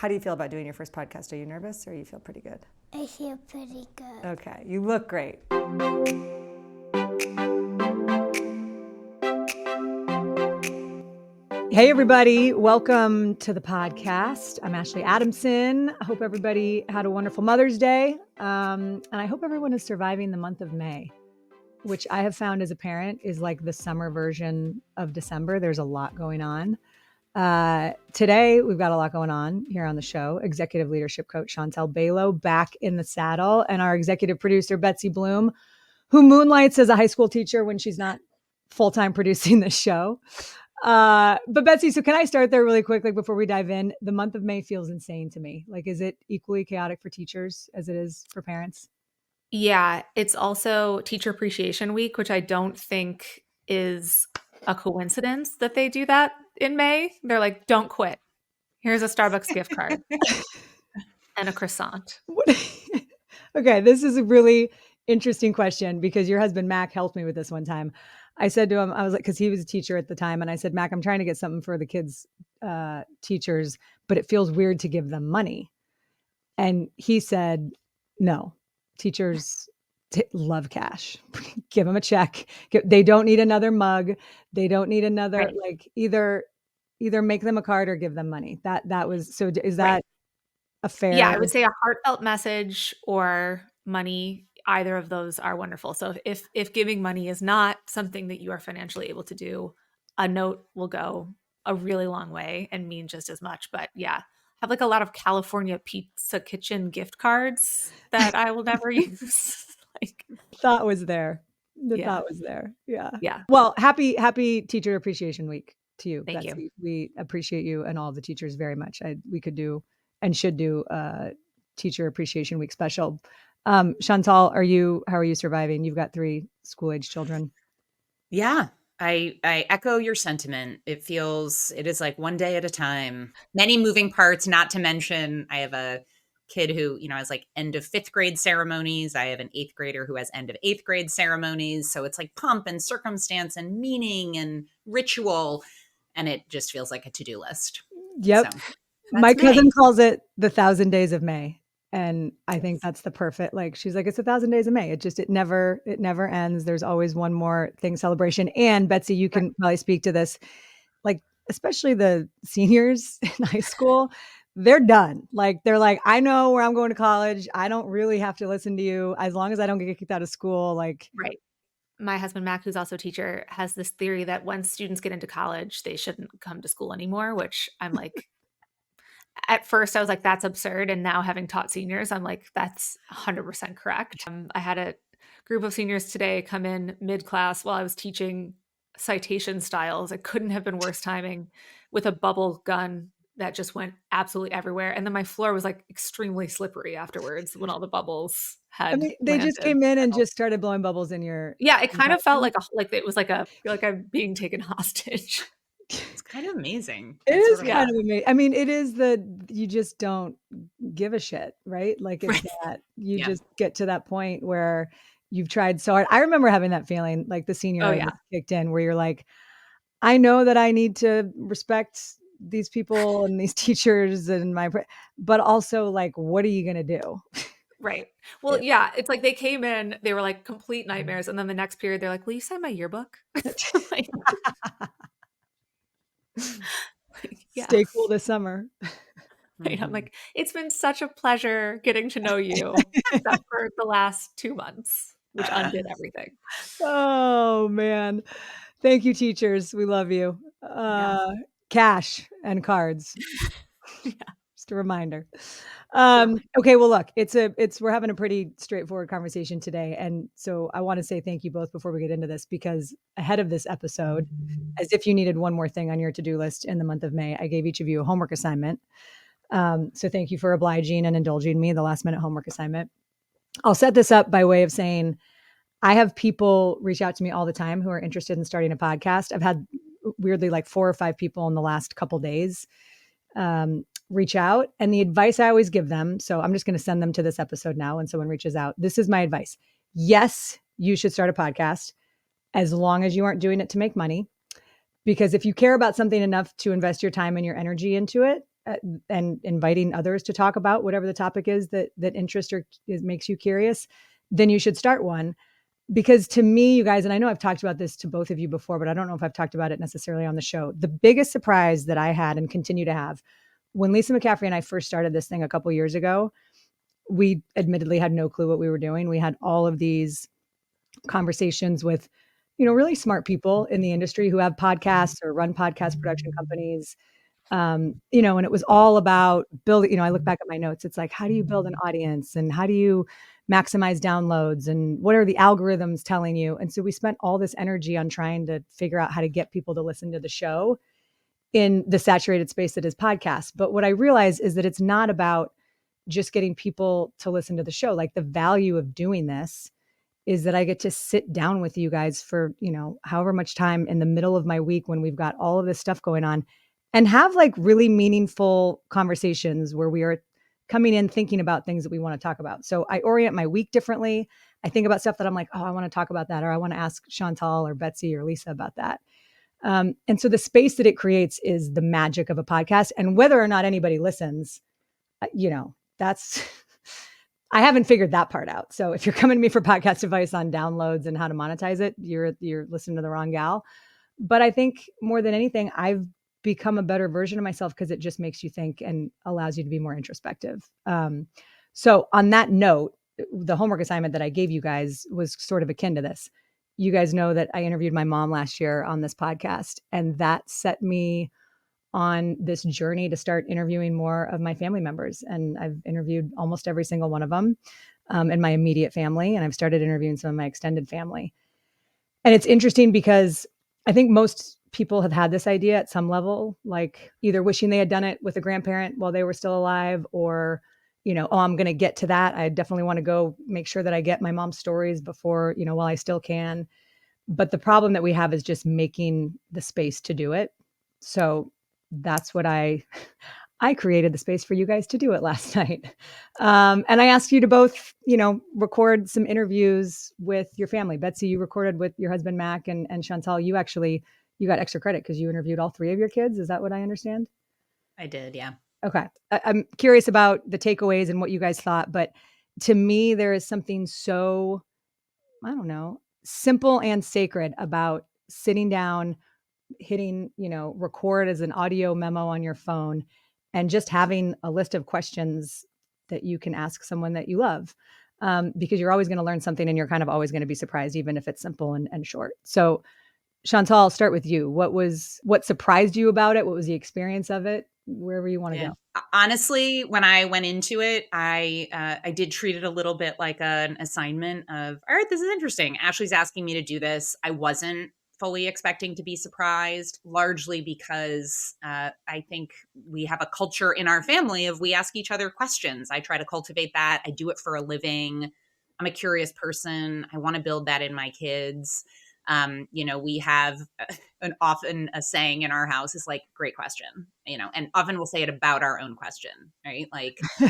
How do you feel about doing your first podcast? Are you nervous or you feel pretty good? I feel pretty good. Okay, you look great. Hey, everybody. Welcome to the podcast. I'm Ashley Adamson. I hope everybody had a wonderful Mother's Day. And I hope everyone is surviving the month of May, which I have found as a parent is like the summer version of December. There's a lot going on. Today, we've got a lot going on here on the show. Executive leadership coach Chantal back in the saddle, and our executive producer, Betsy Bloom, who moonlights as a high school teacher when she's not full-time producing this show. But Betsy, so can I start there really quickly before we dive in? The month of May feels insane to me. Like, is it equally chaotic for teachers as it is for parents? Yeah, it's also Teacher Appreciation Week, which I don't think is a coincidence that they do that in May. They're like, don't quit. Here's a Starbucks gift card and a croissant. Okay, this is a really interesting question because your husband, Mac, helped me with this one time. I said to him, I was like, because he was a teacher at the time, and I said, Mac, I'm trying to get something for the kids' teachers, but it feels weird to give them money. And he said, no, teachers love cash. Give them a check. They don't need another mug. They don't need another, Right. like either make them a card or give them money. That was, so is that Right. a fair? Yeah, I would say a heartfelt message or money. Either of those are wonderful. So if giving money is not something that you are financially able to do, a note will go a really long way and mean just as much. But yeah, I have like a lot of California Pizza Kitchen gift cards that I will never use. Like, thought was there. The Yeah. thought was there. Yeah. Yeah. Well, happy Teacher Appreciation Week to you, Thank Betsy. you. We appreciate you and all the teachers very much. We could do and should do a Teacher Appreciation Week special. Chantal, how are you surviving? You've got 3 school-age children. Yeah, I echo your sentiment. It is like one day at a time. Many moving parts, not to mention I have a kid who, has like end of 5th grade ceremonies. I have an 8th grader who has end of 8th grade ceremonies. So it's like pomp and circumstance and meaning and ritual. And it just feels like a to-do list. Yep. So, My that's cousin May. calls it the 1,000 days of May. And I think that's the perfect, like, she's like, it's 1,000 days of May. It never ends. There's always one more thing, celebration. And Betsy, you can probably speak to this, like, especially the seniors in high school, they're done. Like, they're like, I know where I'm going to college. I don't really have to listen to you as long as I don't get kicked out of school. Like, Right. My husband, Mac, who's also a teacher, has this theory that once students get into college, they shouldn't come to school anymore, which I'm like, at first I was like, that's absurd. And now having taught seniors, I'm like, that's 100% correct. I had a group of seniors today come in mid-class while I was teaching citation styles. It couldn't have been worse timing, with a bubble gun that just went absolutely everywhere. And then my floor was like extremely slippery afterwards when all the bubbles had they just landed. came in and just started blowing bubbles in your. Yeah, it kind of felt like it was like I'm being taken hostage. It's kind of amazing. It It's is sort of kind of amazing. I mean, it is you just don't give a shit, right? Like, it's that you Yeah. just get to that point where you've tried so hard. I remember having that feeling, like the senior Oh, yeah. kicked in, where you're like, I know that I need to respect these people and these teachers and but also, like, what are you going to do? Right. Well, yeah, it's like they came in, they were like complete nightmares. And then the next period, they're like, will you sign my yearbook? Like, yeah. Stay cool this summer. Right. I'm like, it's been such a pleasure getting to know you, except for the last 2 months, which undid everything. Oh, man. Thank you, teachers. We love you. Cash and cards. Yeah. Just a reminder. Okay, well, look, we're having a pretty straightforward conversation today. And so I want to say thank you both before we get into this, because ahead of this episode, as if you needed one more thing on your to-do list in the month of May, I gave each of you a homework assignment. So thank you for obliging and indulging me, the last minute homework assignment. I'll set this up by way of saying, I have people reach out to me all the time who are interested in starting a podcast. I've had weirdly like 4 or 5 people in the last couple days reach out, and the advice I always give them. So I'm just going to send them to this episode now. When someone reaches out, this is my advice. Yes, you should start a podcast, as long as you aren't doing it to make money. Because if you care about something enough to invest your time and your energy into it, and inviting others to talk about whatever the topic is that interests or makes you curious, then you should start one. Because to me, you guys, and I know I've talked about this to both of you before, but I don't know if I've talked about it necessarily on the show. The biggest surprise that I had and continue to have when Lisa McCaffrey and I first started this thing a couple years ago, we admittedly had no clue what we were doing. We had all of these conversations with, really smart people in the industry who have podcasts or run podcast production companies. And it was all about building, I look back at my notes, it's like, how do you build an audience and how do you maximize downloads and what are the algorithms telling you? And so we spent all this energy on trying to figure out how to get people to listen to the show in the saturated space that is podcasts. But what I realized is that it's not about just getting people to listen to the show. Like the value of doing this is that I get to sit down with you guys for, however much time in the middle of my week when we've got all of this stuff going on and have like really meaningful conversations where we are coming in thinking about things that we want to talk about. So I orient my week differently. I think about stuff that I'm like, oh, I want to talk about that, or I want to ask Chantal or Betsy or Lisa about that. And so the space that it creates is the magic of a podcast. And whether or not anybody listens, that's I haven't figured that part out. So if you're coming to me for podcast advice on downloads and how to monetize it, you're listening to the wrong gal. But I think more than anything, I've become a better version of myself because it just makes you think and allows you to be more introspective. So on that note, the homework assignment that I gave you guys was sort of akin to this. You guys know that I interviewed my mom last year on this podcast, and that set me on this journey to start interviewing more of my family members. And I've interviewed almost every single one of them in my immediate family. And I've started interviewing some of my extended family. And it's interesting because I think most people have had this idea at some level, like either wishing they had done it with a grandparent while they were still alive, or, oh, I'm going to get to that. I definitely want to go make sure that I get my mom's stories before, while I still can. But the problem that we have is just making the space to do it. So that's what I created the space for you guys to do it last night. And I asked you to both, record some interviews with your family. Betsy, you recorded with your husband, Mac, and Chantal, you got extra credit because you interviewed all three of your kids. Is that what I understand? I did, yeah. Okay. I'm curious about the takeaways and what you guys thought, but to me, there is something so, I don't know, simple and sacred about sitting down, hitting, record as an audio memo on your phone and just having a list of questions that you can ask someone that you love. Because you're always going to learn something and you're kind of always going to be surprised, even if it's simple and short. So Chantal, I'll start with you. What surprised you about it? What was the experience of it? Wherever you want to go. Honestly, when I went into it, I did treat it a little bit like an assignment of, all right, this is interesting. Ashley's asking me to do this. I wasn't fully expecting to be surprised, largely because I think we have a culture in our family of we ask each other questions. I try to cultivate that. I do it for a living. I'm a curious person. I want to build that in my kids. We have often a saying in our house is like, great question, and often we'll say it about our own question, right? Like, who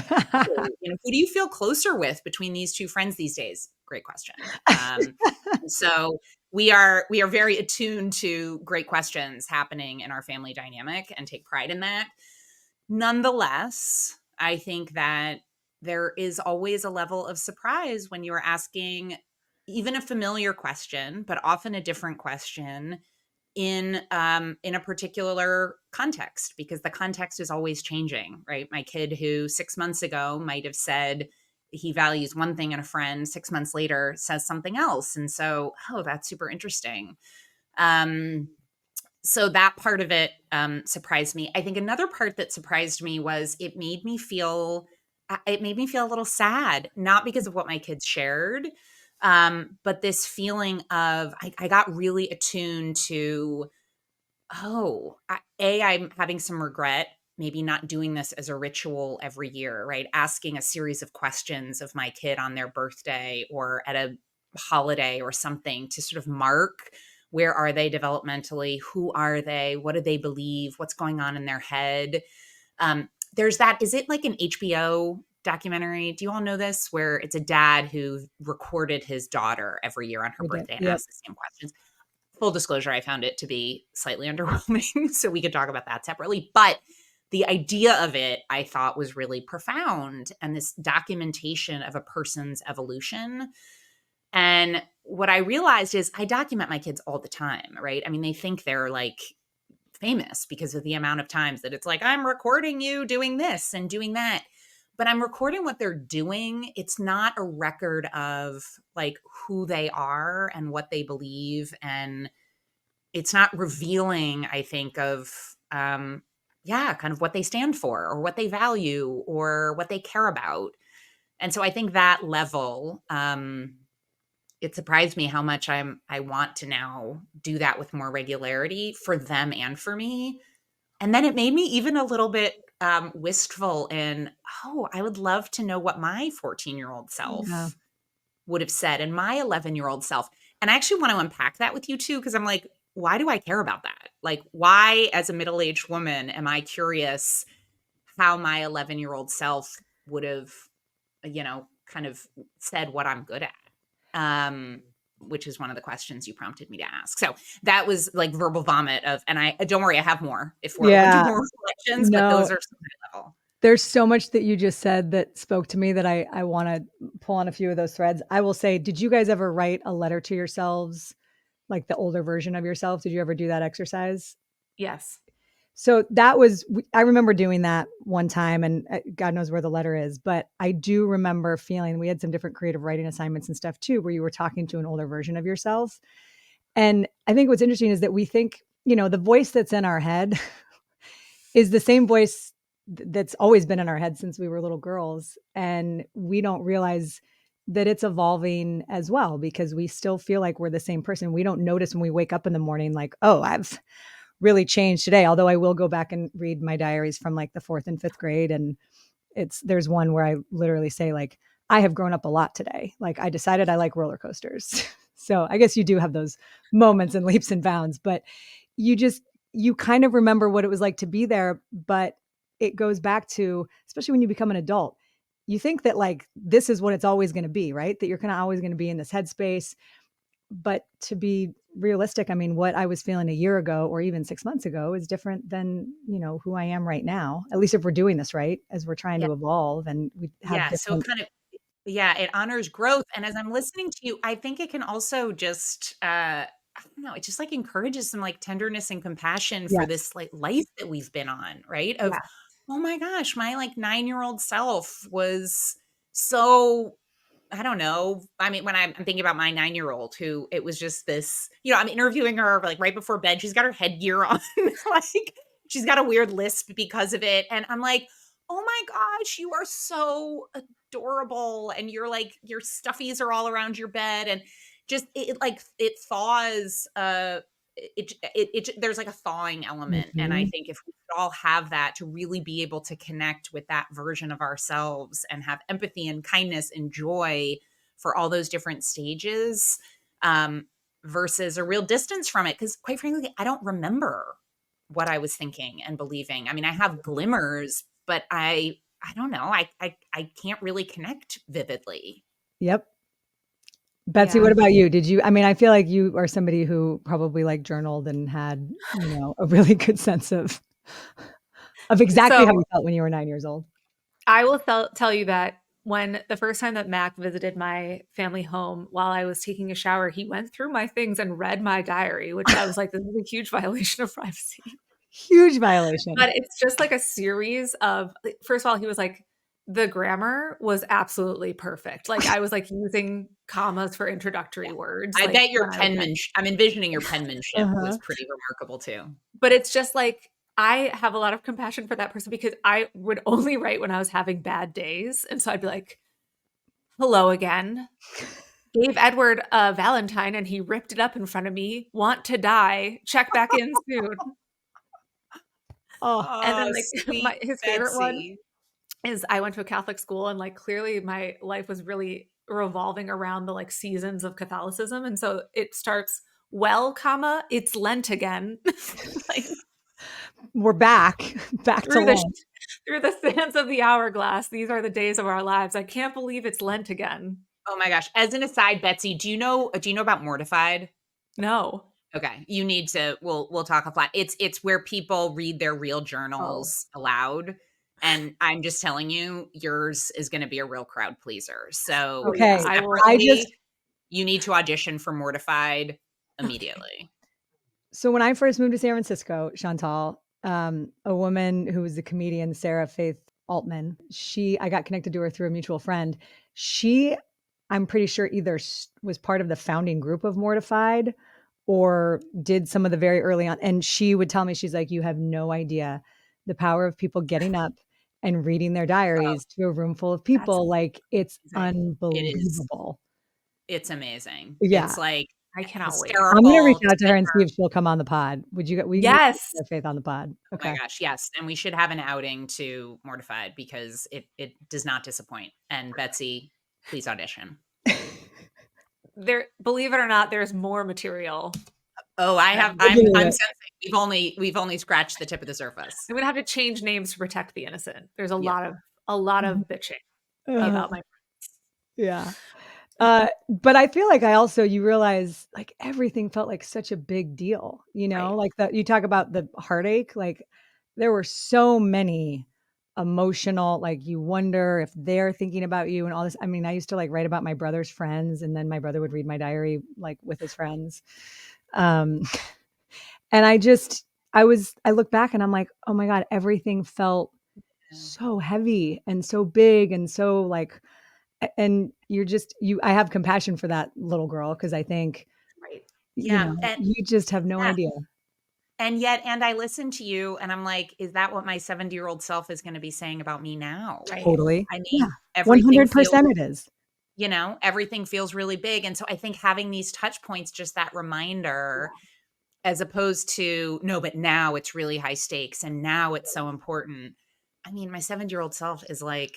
do you feel closer with between these two friends these days? Great question. So we are very attuned to great questions happening in our family dynamic and take pride in that. Nonetheless, I think that there is always a level of surprise when you're asking even a familiar question, but often a different question in a particular context, because the context is always changing, right? My kid who 6 months ago might have said he values one thing in a friend, 6 months later says something else. And so, that's super interesting. So that part of it surprised me. I think another part that surprised me was it made me feel a little sad, not because of what my kids shared, but this feeling of I got really attuned to, I'm having some regret, maybe not doing this as a ritual every year, right? Asking a series of questions of my kid on their birthday or at a holiday or something to sort of mark where are they developmentally, who are they, what do they believe, what's going on in their head. There's that, is it like an HBO documentary? Do you all know this? Where it's a dad who recorded his daughter every year on her birthday and asked the same questions. Full disclosure, I found it to be slightly underwhelming, so we could talk about that separately. But the idea of it, I thought, was really profound, and this documentation of a person's evolution. And what I realized is I document my kids all the time, right? I mean, they think they're like famous because of the amount of times that it's like, I'm recording you doing this and doing that. But I'm recording what they're doing. It's not a record of like who they are and what they believe. And it's not revealing, I think, of, kind of what they stand for or what they value or what they care about. And so I think that level, it surprised me how much I want to now do that with more regularity for them and for me. And then it made me even a little bit wistful in, oh, I would love to know what my 14-year-old Yeah. self would have said and my 11-year-old self. And I actually want to unpack that with you too, because I'm like, why do I care about that? Like, why, as a middle-aged woman, am I curious how my 11-year-old self would have, kind of said what I'm good at? Which is one of the questions you prompted me to ask. So that was like verbal vomit and I don't worry, I have more if we're open to Yeah. more reflections, but No, those are some high level. there's so much that you just said that spoke to me that I wanna pull on a few of those threads. I will say, did you guys ever write a letter to yourselves, like the older version of yourself? Did you ever do that exercise? Yes. So that was I remember doing that one time, and God knows where the letter is, but I do remember feeling we had some different creative writing assignments and stuff too, where you were talking to an older version of yourself. And I think what's interesting is that we think, the voice that's in our head is the same voice that's always been in our head since we were little girls. And we don't realize that it's evolving as well because we still feel like we're the same person. We don't notice when we wake up in the morning, like, oh, I've really changed today. Although I will go back and read my diaries from like the 4th and 5th grade. And there's one where I literally say, like, I have grown up a lot today. Like, I decided I like roller coasters. So I guess you do have those moments and leaps and bounds, but you just, you kind of remember what it was like to be there. But it goes back to, especially when you become an adult, you think that like this is what it's always going to be, right? That you're kind of always going to be in this headspace. But to be realistic, I mean, what I was feeling a year ago or even 6 months ago is different than, who I am right now, at least if we're doing this right, as we're trying Yeah. to evolve and we have Yeah. So different. kind of, yeah, it honors growth. And as I'm listening to you, I think it can also just, I don't know, it just like encourages some like tenderness and compassion for Yes. this like life that we've been on, right? Of, Yeah. oh my gosh, my like 9-year-old self was so, I don't know. I mean, when I'm thinking about my 9-year-old who it was just this, I'm interviewing her like right before bed. She's got her headgear on. Like she's got a weird lisp because of it. And I'm like, oh my gosh, you are so adorable. And you're like, your stuffies are all around your bed. And just like it thaws, there's like a thawing element. And I Mhm. think if we could all have that to really be able to connect with that version of ourselves and have empathy and kindness and joy for all those different stages, versus a real distance from it. Because quite frankly, I don't remember what I was thinking and believing. I mean, I have glimmers, but I don't know. I can't really connect vividly. Yep. Betsy, Yeah. what about you? I mean, I feel like you are somebody who probably like journaled and had, a really good sense of exactly how So you felt when you were 9 years old. I will tell you that when the first time that Mac visited my family home while I was taking a shower, he went through my things and read my diary, which I was like, this is a huge violation of privacy. Huge violation. But it's just like a series of, first of all, he was like, the grammar was absolutely perfect. Like I was like using commas for introductory words. I Like bet your when I was penmanship, I'm envisioning your penmanship Uh-huh. was pretty remarkable too. but it's just like I have a lot of compassion for that person because I would only write when I was having bad days. And so I'd be like, hello again. Gave Edward a Valentine and he ripped it up in front of me. Want to die. Check back in soon. Oh, And Oh, then like sweet his favorite one Betsy. is I went to a Catholic school and like clearly my life was really revolving around the like seasons of Catholicism. And so it starts, well, comma, it's Lent again. Like we're back, back to through the Lent. through the sands of the hourglass, these are the days of our lives. I can't believe it's Lent again. Oh my gosh. As an aside, Betsy, do you know about Mortified? No. Okay, you need to. We'll talk offline. It's where people read their real journals aloud, and I'm just telling you, yours is going to be a real crowd pleaser. So Oh yeah, Okay. I will. I just separately, you need to audition for Mortified immediately. So when I first moved to San Francisco, Chantal, a woman who was a comedian, Sarah Faith Altman, I got connected to her through a mutual friend. She, I'm pretty sure either was part of the founding group of Mortified or did some of the very early on. And she would tell me, she's like, you have no idea the power of people getting up and reading their Oh, diaries to a room full of That's people. Like it's amazing. it is. unbelievable. It's amazing. Yeah. It's like I cannot wait. I'm gonna reach hysterical to out to the her and see if she'll come on the pod. We need to Yes. get Faith on the pod. Oh my Okay. gosh, yes, and we should have an outing to Mortified because it does not disappoint. And Betsy, please audition. There, believe it or not, there's more material. Oh, I'm sensing we've only scratched the tip of the surface. I'm gonna have to change names to protect the innocent. There's a lot of bitching Uh, about my yeah. But I feel like you realize like everything felt like such a big deal, right. like that you talk about the heartache, like there were so many emotional, like you wonder if they're thinking about you and all this. I mean, I used to like write about my brother's friends and then my brother would read my diary like with his friends. Um, and I look back and I'm like, oh my God, everything felt so heavy and so big and so like and I have compassion for that little girl because I think, Right. Yeah, and you just have no yeah, idea. and I listen to you, and I'm like, is that what my 70-year-old self is going to be saying about me now? Right. Totally. I Yeah. mean, everything feels 100% it is. everything feels really big, and so I think having these touch points, just that reminder, as opposed to no, but now it's really high stakes, and now it's so important. I mean, my 7-year-old self is like,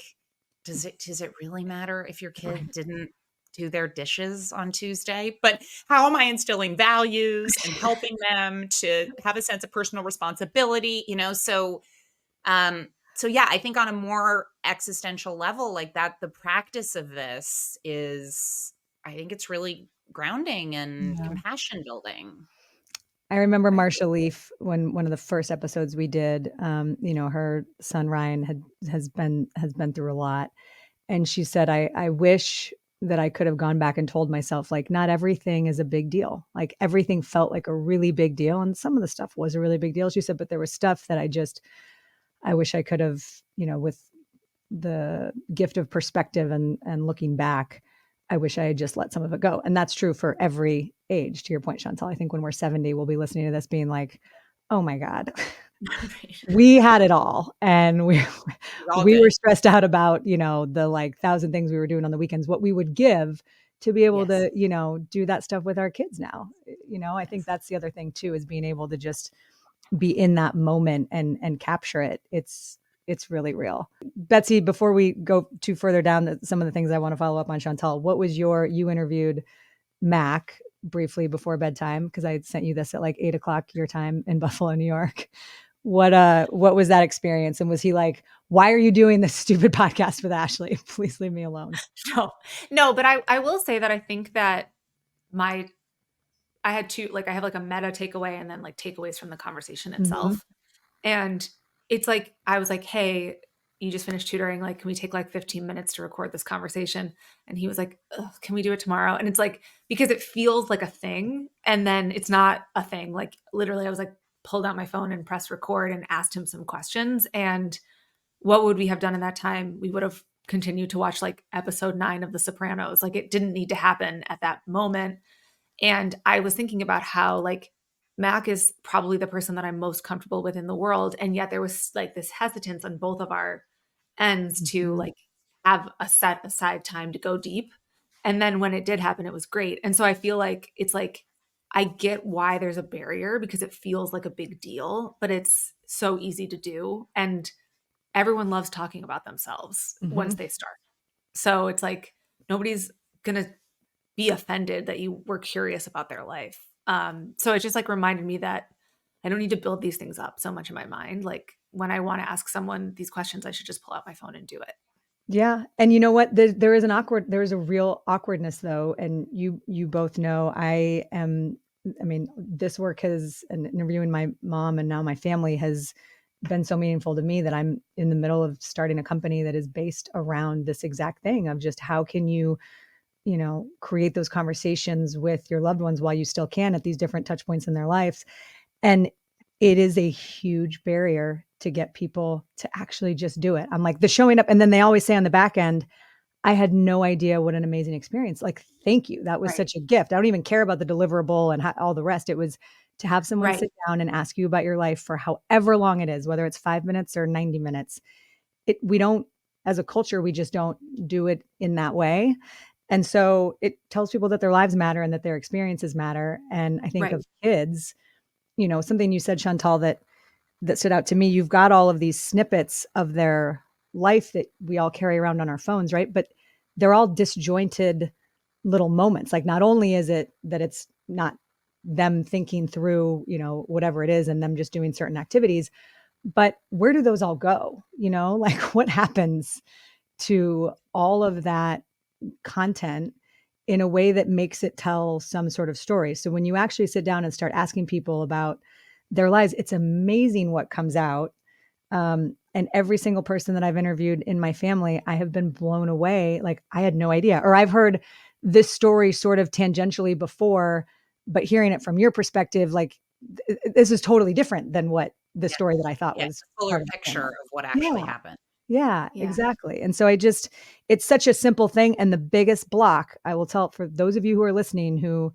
does it really matter if your kid didn't do their dishes on Tuesday? But how am I instilling values and helping them to have a sense of personal responsibility? So yeah, I think on a more existential level like that, the practice of this is, I think it's really grounding and Yeah. compassion building. I remember Marsha Leaf when one of the first episodes we did, her son Ryan has been through a lot. And she said, I wish that I could have gone back and told myself, like, not everything is a big deal. Like everything felt like a really big deal. And some of the stuff was a really big deal. She said, but there was stuff that I wish I could have, with the gift of perspective and looking back, I wish I had just let some of it go. And that's true for every age. To your point, Chantal, I think when we're 70, we'll be listening to this being like, oh my God, we had it all. And All we were good. stressed out about, the like 1,000 things we were doing on the weekends, what we would give to be able Yes. to, do that stuff with our kids now. I think that's the other thing too, is being able to just be in that moment and capture it. It's really real. Betsy, before we go too further down some of the things I want to follow up on, Chantal, what was you interviewed Mac briefly before bedtime because I sent you this at like 8:00 your time in Buffalo, New York. What was that experience? And was he like, why are you doing this stupid podcast with Ashley? Please leave me alone. No, but I will say that I think that I had two, like I have like a meta takeaway and then like takeaways from the conversation Mhm. itself. And it's like I was like, "Hey, you just finished tutoring. Like, can we take like 15 minutes to record this conversation?" And he was like, "Ugh, can we do it tomorrow?" And it's like because it feels like a thing, and then it's not a thing. Like literally, I was like pulled out my phone and pressed record and asked him some questions. And what would we have done in that time? We would have continued to watch like episode 9 of The Sopranos. Like it didn't need to happen at that moment. And I was thinking about how like Mac is probably the person that I'm most comfortable with in the world. And yet there was like this hesitance on both of our ends to Mhm. like have a set aside time to go deep. And then when it did happen, it was great. And so I feel like it's like I get why there's a barrier because it feels like a big deal, but it's so easy to do. And everyone loves talking about themselves once Mhm. they start. So it's like nobody's going to be offended that you were curious about their life. So it just like reminded me that I don't need to build these things up so much in my mind. Like when I want to ask someone these questions, I should just pull out my phone and do it. Yeah. And you know what? There is a real awkwardness though. And you both know I am I mean, this work and interviewing my mom and now my family has been so meaningful to me that I'm in the middle of starting a company that is based around this exact thing of just how can you, create those conversations with your loved ones while you still can at these different touch points in their lives. And it is a huge barrier to get people to actually just do it. I'm like the showing up. And then they always say on the back end, I had no idea what an amazing experience. Like, thank you. That was Right. such a gift. I don't even care about the deliverable and all the rest. It was to have someone Right. sit down and ask you about your life for however long it is, whether it's 5 minutes or 90 minutes. We don't, as a culture, we just don't do it in that way. And so it tells people that their lives matter and that their experiences matter. And I think Right. of kids, something you said, Chantal, that stood out to me. You've got all of these snippets of their life that we all carry around on our phones, right? But they're all disjointed little moments. Like, not only is it that it's not them thinking through, whatever it is and them just doing certain activities, but where do those all go? Like, what happens to all of that content in a way that makes it tell some sort of story? So when you actually sit down and start asking people about their lives, it's amazing what comes out. And every single person that I've interviewed in my family, I have been blown away. Like, I had no idea, or I've heard this story sort of tangentially before, but hearing it from your perspective, like this is totally different than what the Yeah. story that I thought Yeah. was It's a fuller part of my picture family. of what actually Yeah. happened. Yeah, Yeah. exactly. And so it's such a simple thing. And the biggest block, I will tell for those of you who are listening who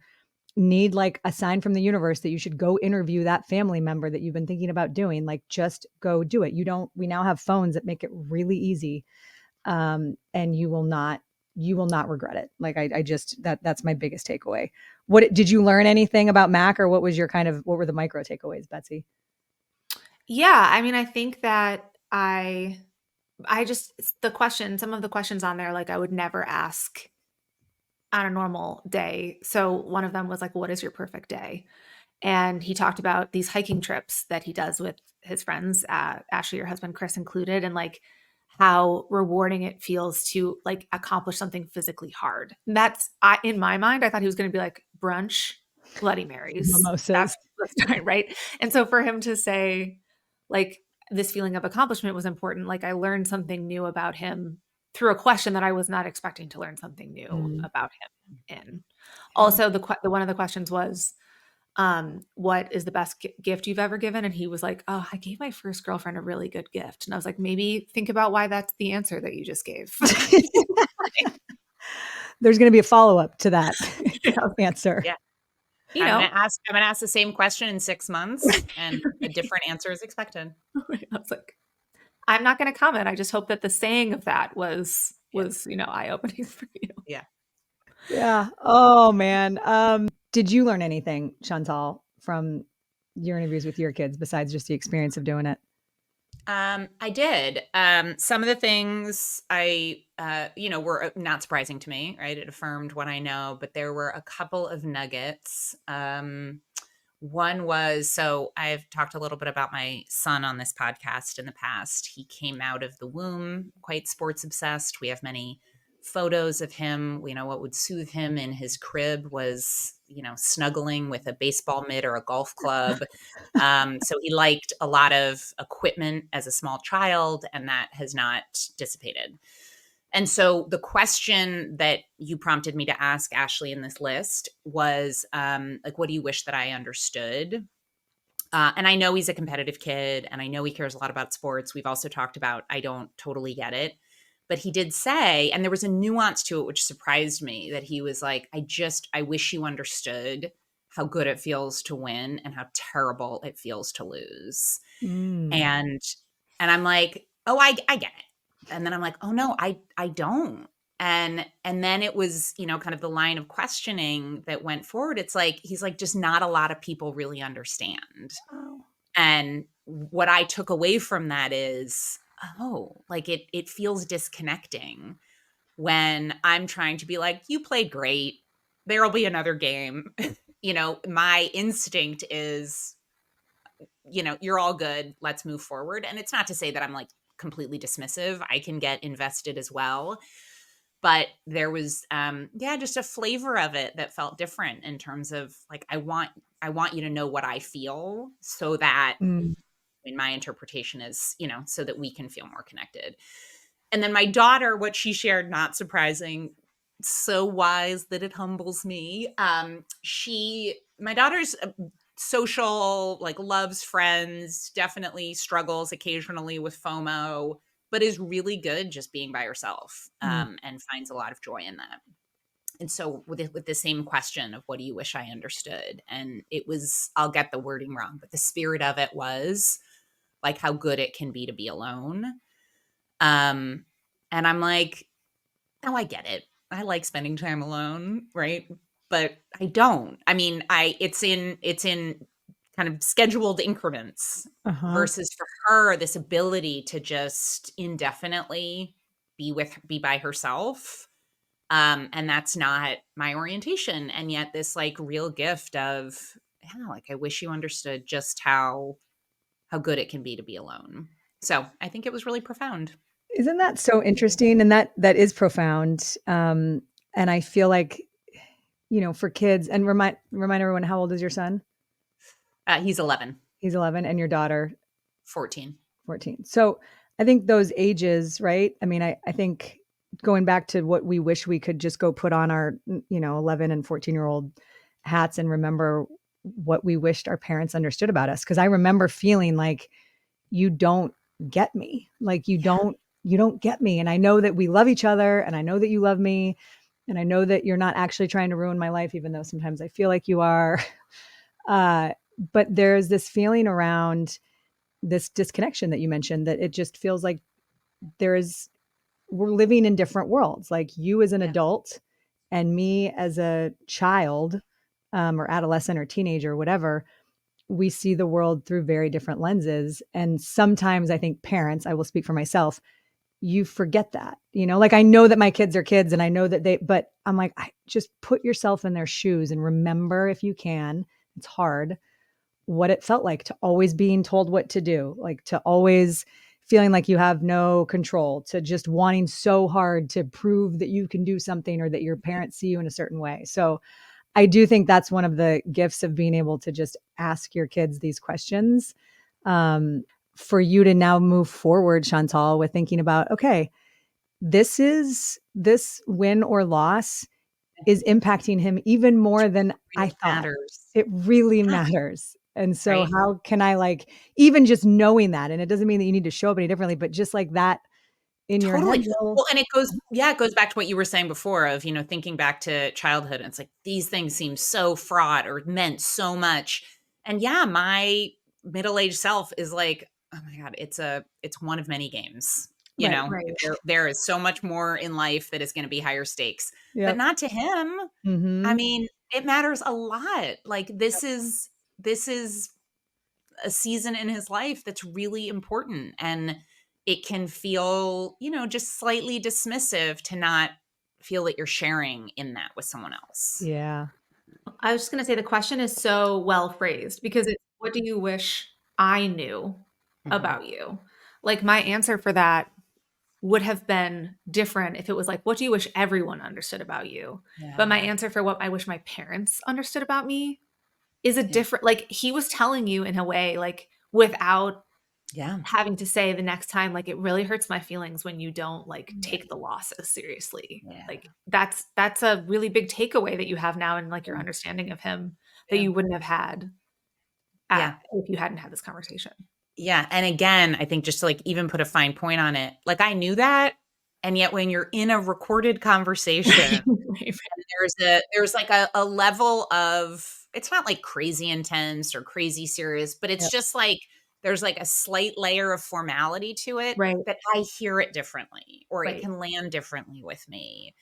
need like a sign from the universe that you should go interview that family member that you've been thinking about doing, like just go do it. We now have phones that make it really easy. And you will not regret it. Like, I just, that's my biggest takeaway. What did you learn anything about Mac, or what were the micro takeaways, Betsy? Yeah. I mean, I think that I just some of the questions on there, like I would never ask on a normal day. So one of them was like, what is your perfect day? And he talked about these hiking trips that he does with his friends, Ashley, your husband, Chris included, and like how rewarding it feels to like accomplish something physically hard. In my mind, I thought he was going to be like brunch, Bloody Marys. Mimosas. That's fine, right? And so for him to say like this feeling of accomplishment was important, like I learned something new about him through a question that I was not expecting to learn something new Mm, about him in. yeah. Also, one of the questions was, what is the best gift you've ever given? And he was like, oh, I gave my first girlfriend a really good gift. And I was like, maybe think about why that's the answer that you just gave. There's going to be a follow-up to that Yeah. answer. Yeah. You I'm know, gonna ask the same question in 6 months, and a different answer is expected. I was like, I'm not going to comment. I just hope that the saying of that was, Yeah. eye-opening for you. Yeah. Yeah. Oh man. Did you learn anything, Chantal, from your interviews with your kids besides just the experience of doing it? I did. Some of the things were not surprising to me, right? It affirmed what I know, but there were a couple of nuggets. One was, so I've talked a little bit about my son on this podcast in the past. He came out of the womb quite sports obsessed. We have many photos of him. What would soothe him in his crib was, snuggling with a baseball mitt or a golf club. So he liked a lot of equipment as a small child, and that has not dissipated. And so the question that you prompted me to ask, Ashley, in this list was like, what do you wish that I understood? And I know he's a competitive kid, and I know he cares a lot about sports. We've also talked about, I don't totally get it. But he did say, and there was a nuance to it, which surprised me, that he was like, I wish you understood how good it feels to win and how terrible it feels to lose. Mm. And I'm like, oh, I get it. And then I'm like, oh no, I don't. And then it was, kind of the line of questioning that went forward. It's like, he's like, just not a lot of people really understand. Oh. And what I took away from that is, oh, like it feels disconnecting when I'm trying to be like, you played great. There'll be another game. My instinct is, you're all good. Let's move forward. And it's not to say that I'm like completely dismissive. I can get invested as well. But there was, just a flavor of it that felt different in terms of like, I want you to know what I feel so that Mm. in my interpretation is, so that we can feel more connected. And then my daughter, what she shared, not surprising, so wise that it humbles me. My daughter's social, like loves friends, definitely struggles occasionally with FOMO, but is really good just being by herself, Mm. and finds a lot of joy in that. And so with the same question of what do you wish I understood? And it was, I'll get the wording wrong, but the spirit of it was like how good it can be to be alone. And I'm like, oh, I get it. I like spending time alone, right? But I don't. I mean, it's in kind of scheduled increments Uh-huh. versus for her this ability to just indefinitely be by herself. And that's not my orientation. And yet this like real gift of, yeah, like I wish you understood just how good it can be to be alone. So I think it was really profound. Isn't that so interesting? And that is profound. And I feel like, for kids, and remind everyone, how old is your son? He's 11, He's 11, and your daughter 14. 14. So I think those ages, right? I mean, I think going back to what we wish we could just go put on our, 11 and 14-year-old hats and remember what we wished our parents understood about us. Cause I remember feeling like, you don't get me. Like you don't get me. And I know that we love each other, and I know that you love me. And I know that you're not actually trying to ruin my life, even though sometimes I feel like you are. Uh, but there's this feeling around this disconnection that you mentioned, that it just feels like we're living in different worlds. Like you as an Yeah. adult and me as a child, or adolescent or teenager, whatever, we see the world through very different lenses. And sometimes I think parents, I will speak for myself, you forget that, like I know that my kids are kids and I know that but I'm like, I just put yourself in their shoes and remember, if you can, it's hard, what it felt like to always being told what to do, like to always feeling like you have no control, to just wanting so hard to prove that you can do something or that your parents see you in a certain way. So I do think that's one of the gifts of being able to just ask your kids these questions. For you to now move forward, Chantal, with thinking about, okay, this win or loss is impacting him even more than I Really thought. matters. It really Yeah. matters. And so Right. how can I, like, even just knowing that, and it doesn't mean that you need to show up any differently, but just like that in your head. Totally. Well, and it goes back to what you were saying before of, thinking back to childhood. And it's like these things seem so fraught or meant so much. And yeah, my middle-aged self is like, oh my God, it's one of many games. Right. Right. There is so much more in life that is going to be higher stakes, but Yep. not to him. I Mhm. mean, it matters a lot. Like this is a season in his life that's really important, and it can feel, just slightly dismissive to not feel that you're sharing in that with someone else. Yeah. I was just gonna say the question is so well phrased because it's, "What do you wish I knew Mhm. about you?" Like, my answer for that would have been different if it was like, "What do you wish everyone understood about you?" But my Yeah. answer for what I wish my parents understood about me is a Yeah. different, like, he was telling you in a way, like, without Yeah. having to say the next time, like, "It really hurts my feelings when you don't, like, Yeah. take the losses seriously." Yeah. Like, that's a really big takeaway that you have now in, like, your Yeah. understanding of him that Yeah. you wouldn't have had Yeah. if you hadn't had this conversation. Yeah, and again, I think just to, like, even put a fine point on it, like, I knew that, and yet when you're in a recorded conversation, Right. there's like a level of, it's not like crazy intense or crazy serious, but it's Yep. just like there's like a slight layer of formality to it Right, that I hear it differently, or it right. can land differently with me.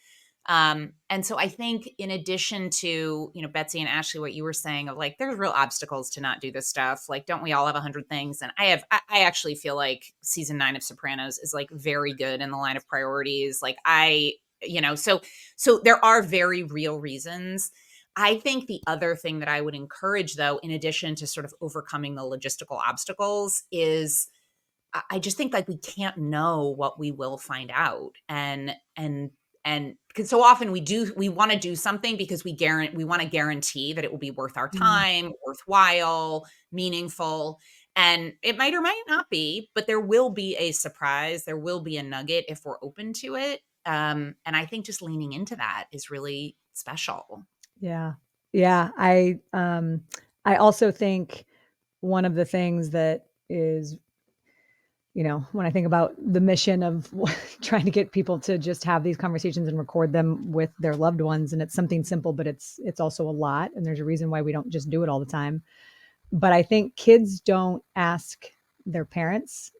And so I think in addition to, Betsy and Ashley, what you were saying of like, there's real obstacles to not do this stuff. Like, don't we all have 100 things? And I actually feel like season 9 of Sopranos is like very good in the line of priorities. Like so there are very real reasons. I think the other thing that I would encourage though, in addition to sort of overcoming the logistical obstacles, is I just think like we can't know what we will find out. And And because so often we want to do something because we want to guarantee that it will be worth our time, worthwhile, meaningful. And it might or might not be, but there will be a surprise. There will be a nugget if we're open to it. And I think just leaning into that is really special. Yeah. Yeah. I also think one of the things that is, when I think about the mission of trying to get people to just have these conversations and record them with their loved ones, and it's something simple, but it's also a lot. And there's a reason why we don't just do it all the time. But I think kids don't ask their parents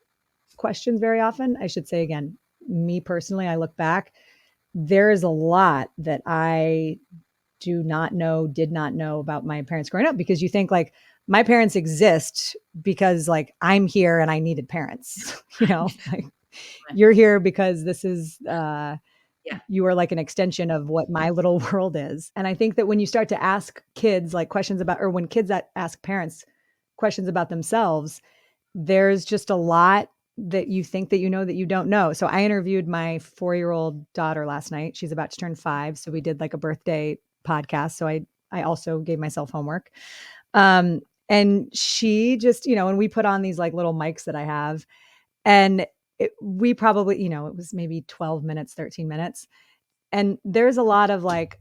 questions very often. I should say again, me personally, I look back, there is a lot that I did not know about my parents growing up, because you think like my parents exist because like I'm here and I needed parents, like you're here because this is, you are like an extension of what my little world is. And I think that when you start to ask kids like questions about, or when kids that ask parents questions about themselves, there's just a lot that you think that that you don't know. So I interviewed my 4-year-old daughter last night. She's about to turn 5. So we did like a birthday podcast. So I also gave myself homework. And she just, and we put on these like little mics that I have, and we probably, it was maybe 12 minutes, 13 minutes. And there's a lot of like,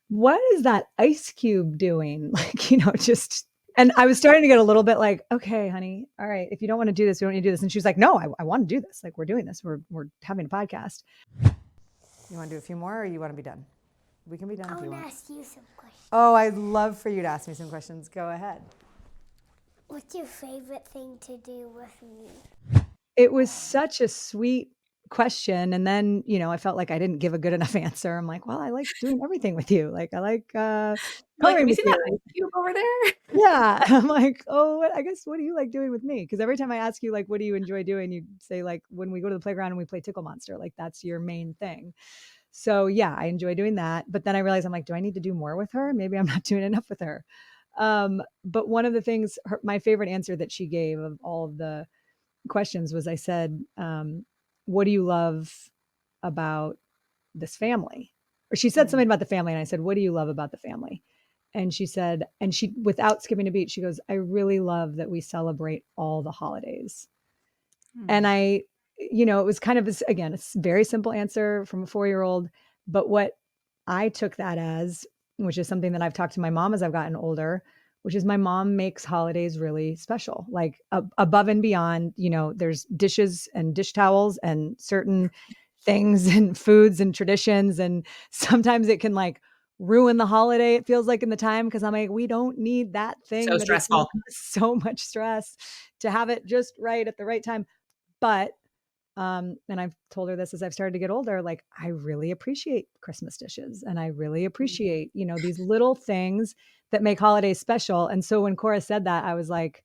what is that ice cube doing? Like, just, and I was starting to get a little bit like, okay, honey, all right, if you don't want to do this, you don't need to do this. And she was like, no, I want to do this. Like, we're doing this. We're having a podcast. You want to do a few more, or you want to be done? We can be done if you want. I want to ask you some questions. Oh, I'd love for you to ask me some questions. Go ahead. What's your favorite thing to do with me? It was such a sweet question. And then, I felt like I didn't give a good enough answer. I'm like, well, I like doing everything with you. Like, I like Like, coloring have you with seen you. that ice cube over there? Yeah. I'm like, oh, I guess, what do you like doing with me? Because every time I ask you, like, what do you enjoy doing? You say, like, when we go to the playground and we play Tickle Monster, like, that's your main thing. So yeah, I enjoy doing that. But then I realized, I'm like, do I need to do more with her? Maybe I'm not doing enough with her. But one of the things, my favorite answer that she gave of all of the questions was, I said, what do you love about this family? Or she said something about the family. And I said, what do you love about the family? And she said, and she, without skipping a beat, she goes, I really love that we celebrate all the holidays. And it was kind of, again, it's a very simple answer from a 4-year-old. But what I took that as, which is something that I've talked to my mom as I've gotten older, which is my mom makes holidays really special, like above and beyond, there's dishes and dish towels and certain things and foods and traditions. And sometimes it can like ruin the holiday, it feels like in the time, because I'm like, we don't need that thing So that is stressful. so much stress to have it just right at the right time. But and I've told her this as I've started to get older, like, I really appreciate Christmas dishes, and I really appreciate, these little things that make holidays special. And so when Cora said that, I was like,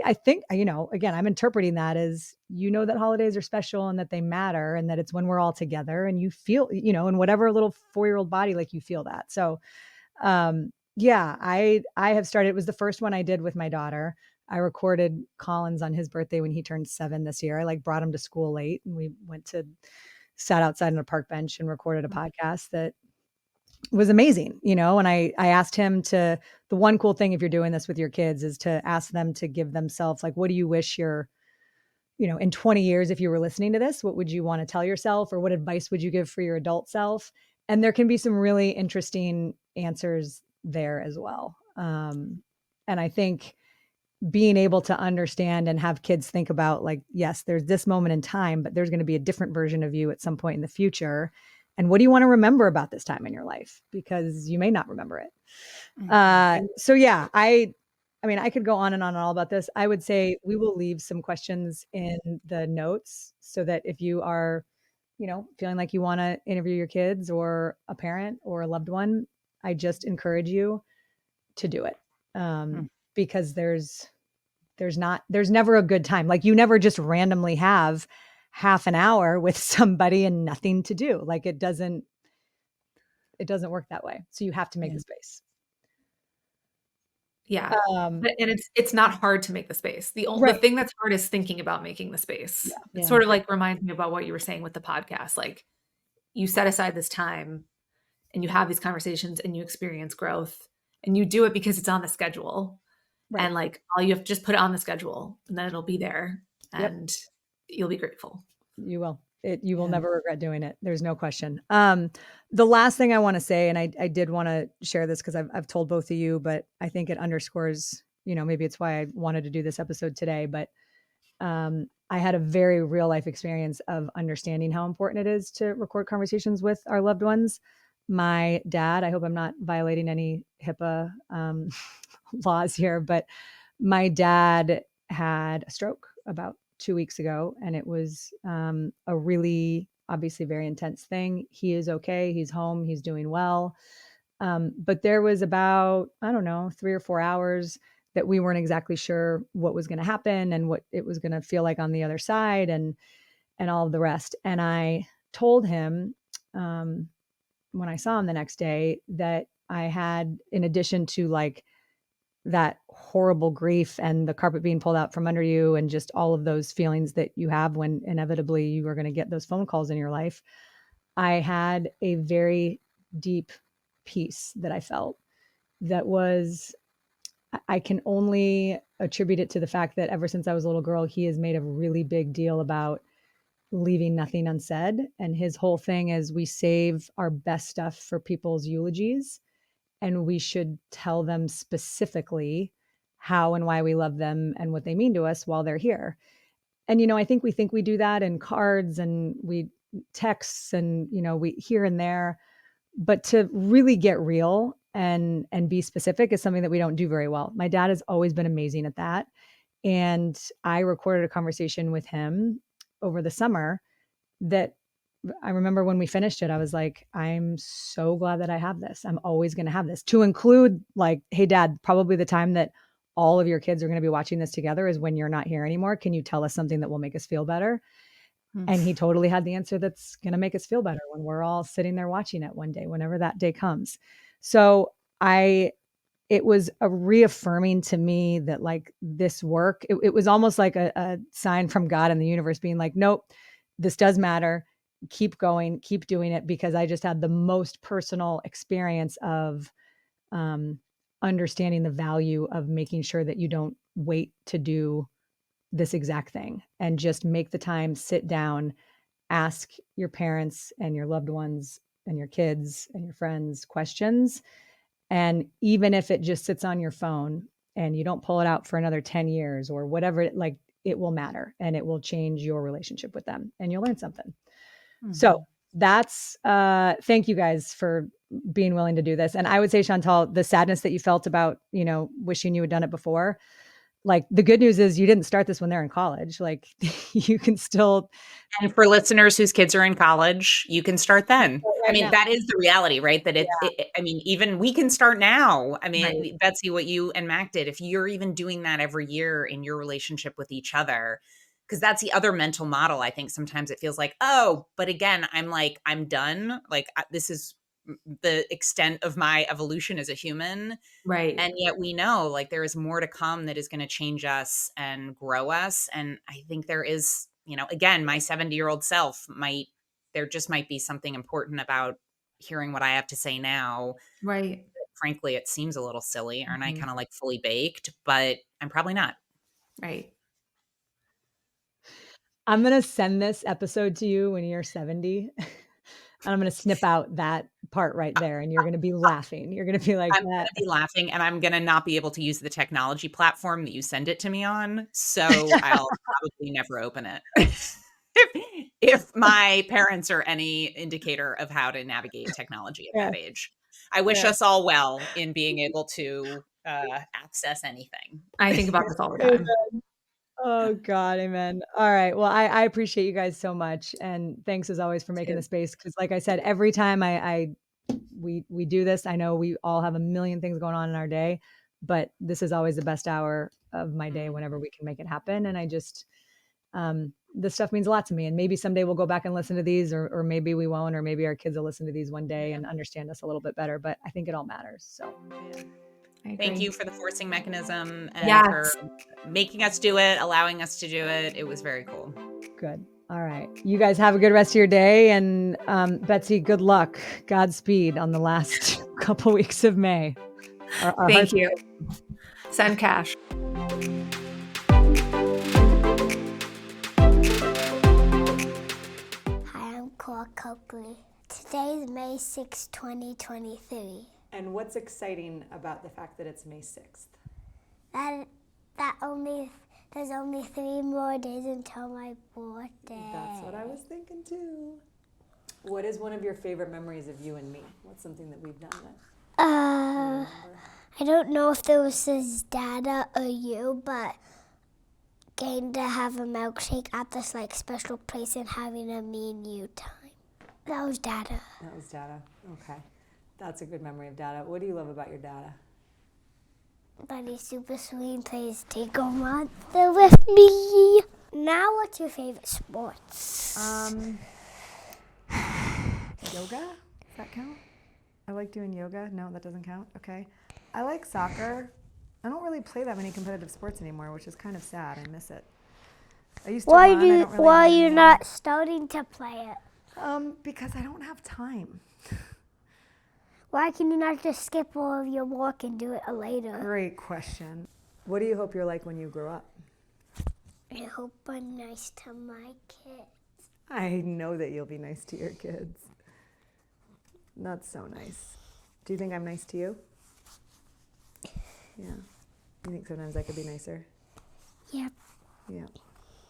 I think, again, I'm interpreting that as, that holidays are special and that they matter, and that it's when we're all together and you feel, in whatever little 4-year-old body, like you feel that. So, yeah, I have started, it was the first one I did with my daughter. I recorded Collins on his birthday when he turned 7 this year. I like brought him to school late, and we sat outside on a park bench and recorded a podcast that was amazing, and I asked him the one cool thing, if you're doing this with your kids, is to ask them to give themselves, like, what do you wish in 20 years, if you were listening to this, what would you want to tell yourself, or what advice would you give for your adult self? And there can be some really interesting answers there as well. And I think being able to understand and have kids think about, like, yes, there's this moment in time, but there's going to be a different version of you at some point in the future. And what do you want to remember about this time in your life? Because you may not remember it. So yeah, I mean, I could go on and all about this. I would say we will leave some questions in the notes so that if you are, feeling like you want to interview your kids or a parent or a loved one, I just encourage you to do it. Because there's never a good time. Like, you never just randomly have half an hour with somebody and nothing to do. Like, it doesn't work that way. So you have to make the space. Yeah. Um, And it's not hard to make the space. The right. thing that's hard is thinking about making the space. It Yeah. sort of like reminds me about what you were saying with the podcast. Like you set aside this time and you have these conversations and you experience growth and you do it because it's on the schedule. Right. And like all you have to just put it on the schedule and then it'll be there Yep. and you'll be grateful. You will. You will Yeah. never regret doing it. There's no question. The last thing I want to say, and I did want to share this because I've told both of you, but I think it underscores, maybe it's why I wanted to do this episode today, but I had a very real life experience of understanding how important it is to record conversations with our loved ones. My dad, I hope I'm not violating any HIPAA laws here, but my dad had a stroke about 2 weeks ago, and it was a really, obviously, very intense thing. He is okay. He's home. He's doing well. But there was about, I don't know, 3 or 4 hours that we weren't exactly sure what was going to happen and what it was going to feel like on the other side, and all of the rest. And I told him when I saw him the next day that I had, in addition to like that horrible grief and the carpet being pulled out from under you and just all of those feelings that you have when inevitably you are going to get those phone calls in your life, I had a very deep peace that I felt that was, I can only attribute it to the fact that ever since I was a little girl, he has made a really big deal about leaving nothing unsaid. And his whole thing is we save our best stuff for people's eulogies, and we should tell them specifically how and why we love them and what they mean to us while they're here. And I think we do that in cards and we texts and we here and there, but to really get real and be specific is something that we don't do very well. My dad has always been amazing at that, and I recorded a conversation with him over the summer that I remember when we finished it, I was like, I'm so glad that I have this. I'm always going to have this, to include like, hey, dad, probably the time that all of your kids are going to be watching this together is when you're not here anymore. Can you tell us something that will make us feel better? And he totally had the answer that's going to make us feel better when we're all sitting there watching it one day, whenever that day comes. So it was a reaffirming to me that like this work, it was almost like a sign from God and the universe being like, nope, this does matter. Keep going, keep doing it, because I just had the most personal experience of understanding the value of making sure that you don't wait to do this exact thing and just make the time, sit down, ask your parents and your loved ones and your kids and your friends questions. And even if it just sits on your phone and you don't pull it out for another 10 years or whatever, it will matter and it will change your relationship with them and you'll learn something. So that's thank you guys for being willing to do this. And I would say, Chantal, the sadness that you felt about, wishing you had done it before, like the good news is you didn't start this when they're in college. Like you can still. And for listeners whose kids are in college, you can start then. I Right mean, now. that is the reality, right? That I mean, even we can start now. I mean, Right. Betsy, what you and Mac did, if you're even doing that every year in your relationship with each other, because that's the other mental model. I think sometimes it feels like, oh, but again, I'm done. Like this is the extent of my evolution as a human. Right. And yet we know like there is more to come that is going to change us and grow us. And I think there is, again, my 70-year-old self there just might be something important about hearing what I have to say now. Right. Frankly, it seems a little silly. Aren't I Mhm. kind of like fully baked? But I'm probably not. Right. I'm going to send this episode to you when you're 70. And I'm going to snip out that part right there. And you're going to be laughing. You're going to be like I'm going that. to be laughing and I'm going to not be able to use the technology platform that you send it to me on. So I'll probably never open it. if my parents are any indicator of how to navigate technology at Yeah. that age. I wish us all well in being able to access anything. I think about this all the time. Amen. Oh God, amen. All right. Well, I appreciate you guys so much. And thanks as always for making the space. Cause like I said, every time we do this, I know we all have a million things going on in our day, but this is always the best hour of my day whenever we can make it happen. And I just, this stuff means a lot to me. And maybe someday we'll go back and listen to these, or maybe we won't, or maybe our kids will listen to these one day and understand us a little bit better. But I think it all matters. So I agree. Thank you for the forcing mechanism and Yes. for making us do it, allowing us to do it. It was very cool. Good. All right. You guys have a good rest of your day. And Betsy, good luck. Godspeed on the last couple weeks of May. Our Thank hearts- you. Send cash. Hi, I'm Cora Coakley. Today is May 6, 2023. And what's exciting about the fact that it's May 6th? There's only 3 more days until my birthday. That's what I was thinking too. What is one of your favorite memories of you and me? What's something that we've done that I don't know if there was this Dada or you, but getting to have a milkshake at this special place and having a me and you time. That was Dada. That was Dada. Okay. That's a good memory of Dada. What do you love about your Dada? But he's super sweet and plays Take a Monster with me. Now, what's your favorite sports? Yoga? Does that count? I like doing yoga. No, that doesn't count. Okay. I like soccer. I don't really play that many competitive sports anymore, which is kind of sad. I miss it. I used to run. I don't really Why are run you anymore. not starting to play it? Because I don't have time. Why can you not just skip all of your work and do it later? Great question. What do you hope you're like when you grow up? I hope I'm nice to my kids. I know that you'll be nice to your kids. That's so nice. Do you think I'm nice to you? Yeah. You think sometimes I could be nicer? Yep. Yeah.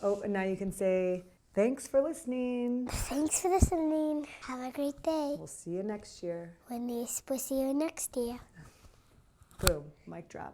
Oh, and now you can say, thanks for listening. Thanks for listening. Have a great day. We'll see you next year. We'll see you next year. Boom. Mic drop.